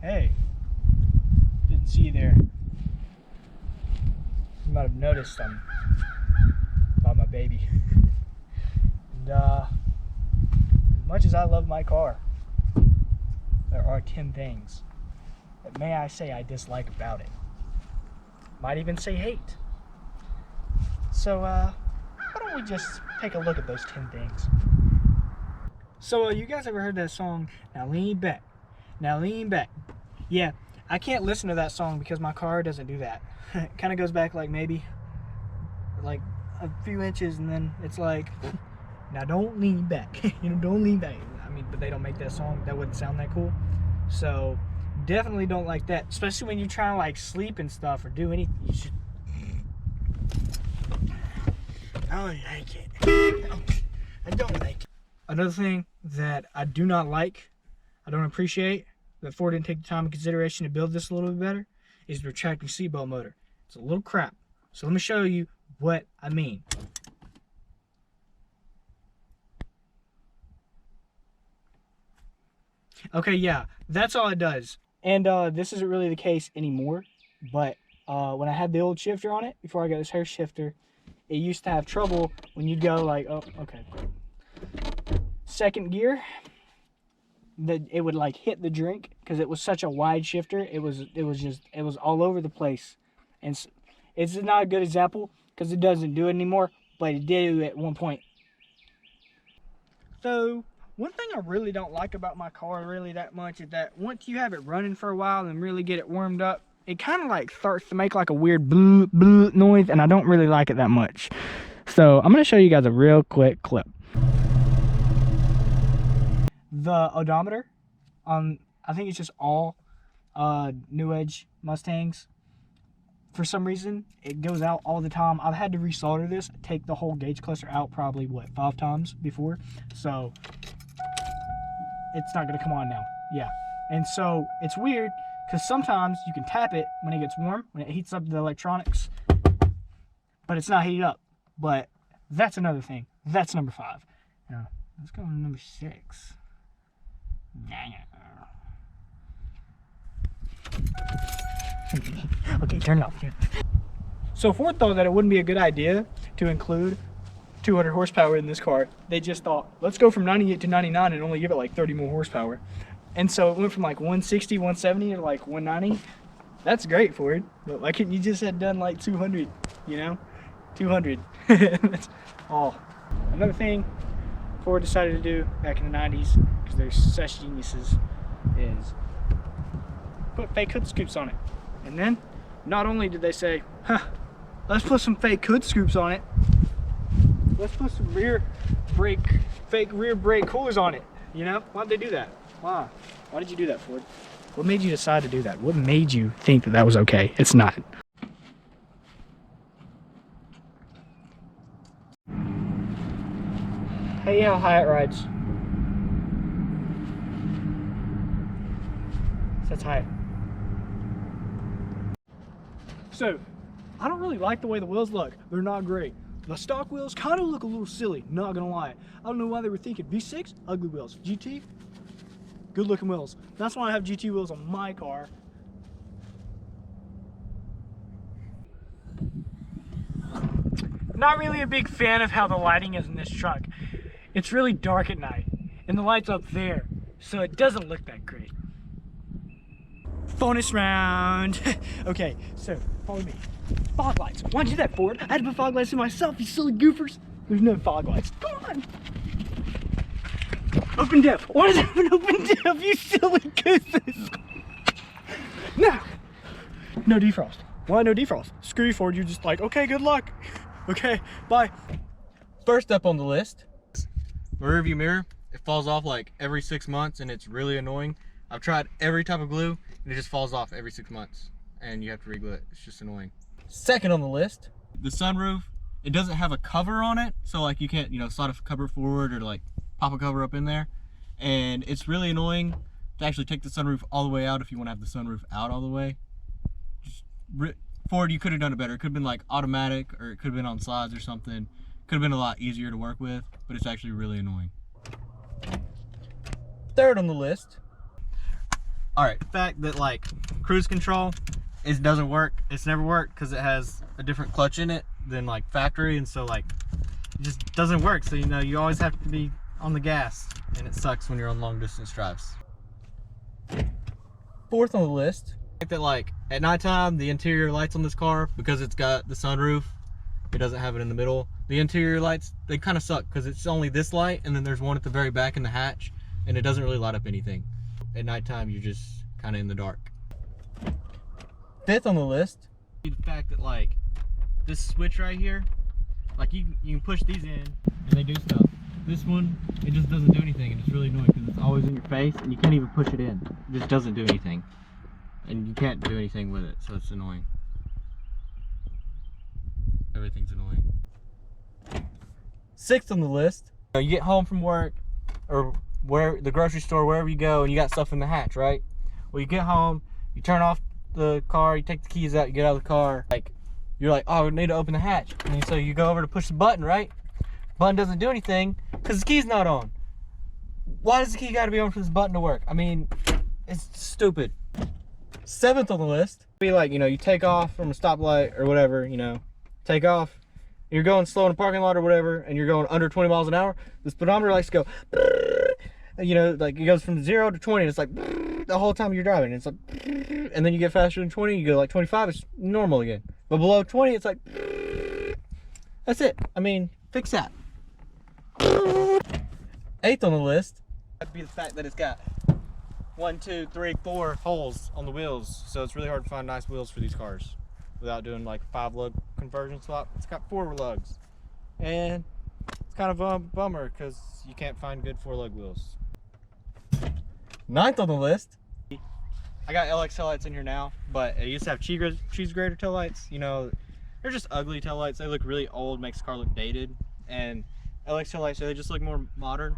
Hey, didn't see you there. You might have noticed I'm by my baby. And as much as I love my car, there are 10 things that may I say I dislike about it. Might even say hate. So why don't we just take a look at those 10 things. So you guys ever heard that song, Now Lean Back, Now Lean Back? Yeah, I can't listen to that song because my car doesn't do that. It kind of goes back like maybe like a few inches, and then it's like, now don't lean back. You know, don't lean back. I mean, but they don't make that song. That wouldn't sound that cool. So definitely don't like that, especially when you're trying to like sleep and stuff or do anything. You should. I don't like it. I don't like it. Another thing that I do not like, I don't appreciate, that Ford didn't take the time and consideration to build this a little bit better, is the retracting seatbelt motor. It's a little crap. So let me show you what I mean. Okay, yeah, that's all it does. And this isn't really the case anymore, but when I had the old shifter on it, before I got this hair shifter, it used to have trouble when you'd go like, oh, okay, second gear, that it would like hit the drink because it was such a wide shifter. It was all over the place. And it's not a good example because it doesn't do it anymore, but it did at one point. So one thing I really don't like about my car really that much is that once you have it running for a while and really get it warmed up, it kind of like starts to make like a weird blue blue noise, and I don't really like it that much. So I'm going to show you guys a real quick clip. The odometer on, I think it's just all New Edge Mustangs. For some reason, it goes out all the time. I've had to resolder this, take the whole gauge cluster out probably, what, 5 times before. So it's not going to come on now. Yeah. And so it's weird because sometimes you can tap it when it gets warm, when it heats up the electronics, but it's not heated up. But that's another thing. That's number 5. Now, let's go to number 6. Okay, turn it off. So Ford thought that it wouldn't be a good idea to include 200 horsepower in this car. They just thought, let's go from 98 to 99 and only give it like 30 more horsepower. And so it went from like 160, 170 to like 190. That's great, Ford. But why couldn't you just have done like 200, you know? 200. That's all. Another thing Ford decided to do back in the 90s, because they're such geniuses, is put fake hood scoops on it. And then, not only did they say, let's put some fake hood scoops on it, let's put some fake rear brake coolers on it. You know? Why'd they do that? Why? Why did you do that, Ford? What made you decide to do that? What made you think that that was okay? It's not. Hey, how high it rides. That's high. So, I don't really like the way the wheels look. They're not great. The stock wheels kind of look a little silly, not gonna lie. I don't know why they were thinking V6, ugly wheels. GT, good looking wheels. That's why I have GT wheels on my car. Not really a big fan of how the lighting is in this truck. It's really dark at night, and the light's up there, so it doesn't look that great. Bonus round. Okay, so follow me. Fog lights. Why'd you do that, Ford? I had to put fog lights in myself, you silly goofers. There's no fog lights. Come on. Open diff. Why does it have an open diff, you silly gooses? No. No defrost. Why no defrost? Screw you, Ford. You're just like, okay, good luck. Okay, bye. First up on the list, my rearview mirror. It falls off like every 6 months, and it's really annoying. I've tried every type of glue, and it just falls off every 6 months, and you have to re-glue it. It's just annoying. Second on the list, the sunroof. It doesn't have a cover on it, so like you can't, slide a cover forward or like pop a cover up in there. And it's really annoying to actually take the sunroof all the way out if you want to have the sunroof out all the way. Ford, you could have done it better. It could have been like automatic, or it could have been on slides or something. Could have been a lot easier to work with, but it's actually really annoying. Third on the list, All right, the fact that like cruise control doesn't work. It's never worked because it has a different clutch in it than like factory, and so like it just doesn't work. So you know you always have to be on the gas, and it sucks when you're on long distance drives. Fourth on the list, that like at nighttime the interior lights on this car, because it's got the sunroof, it doesn't have it in the middle. The interior lights, they kind of suck because it's only this light, and then there's one at the very back in the hatch, and it doesn't really light up anything. At nighttime you're just kind of in the dark. Fifth on the list, the fact that like this switch right here, like you can push these in and they do stuff. This one, it just doesn't do anything, and it's really annoying because it's always in your face and you can't even push it in. It just doesn't do anything, and you can't do anything with it, so it's annoying. Everything's annoying. Sixth on the list, you get home from work or the grocery store, wherever you go, and you got stuff in the hatch, right? Well, you get home, you turn off the car, you take the keys out, you get out of the car, like you're like, oh, we need to open the hatch, and so you go over to push the button, right? Button doesn't do anything because the key's not on. Why does the key got to be on for this button to work? I mean, it's stupid. Seventh on the list, be like, you know, you take off from a stoplight or whatever, you know, take off, you're going slow in a parking lot or whatever, and you're going under 20 miles an hour. The speedometer likes to go, you know, like it goes from 0 to 20, and it's like the whole time you're driving. It's like, and then you get faster than 20, you go like 25, it's normal again. But below 20, it's like, that's it. I mean, fix that. Eighth on the list would be the fact that it's got 1, 2, 3, 4 holes on the wheels, so it's really hard to find nice wheels for these cars without doing like 5 lug conversion swap. It's got 4 lugs, and it's kind of a bummer because you can't find good 4 lug wheels. Ninth on the list, I got LX taillights in here now, but I used to have cheese grater taillights. You know, they're just ugly taillights. They look really old, makes the car look dated, and LX taillights, they just look more modern.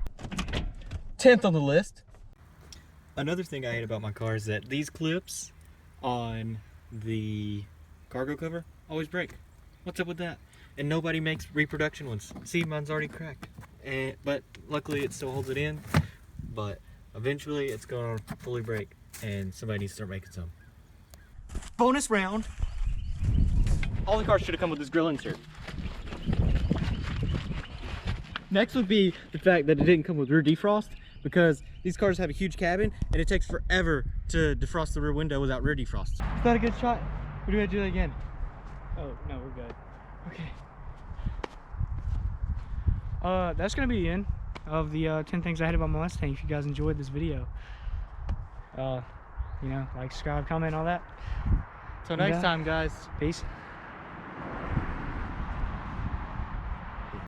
10th on the list. Another thing I hate about my car is that these clips on the cargo cover always break. What's up with that? And nobody makes reproduction ones. See, mine's already cracked. But luckily it still holds it in. But eventually it's going to fully break, and somebody needs to start making some. Bonus round. All the cars should have come with this grill insert. Next would be the fact that it didn't come with rear defrost, because these cars have a huge cabin and it takes forever to defrost the rear window without rear defrost. Is that a good shot? Or do we have to do that again? Oh, no, we're good. Okay. That's going to be the end of the 10 things I hate about my Mustang. If you guys enjoyed this video, you know, like, subscribe, comment, all that. Till next time, guys. Peace.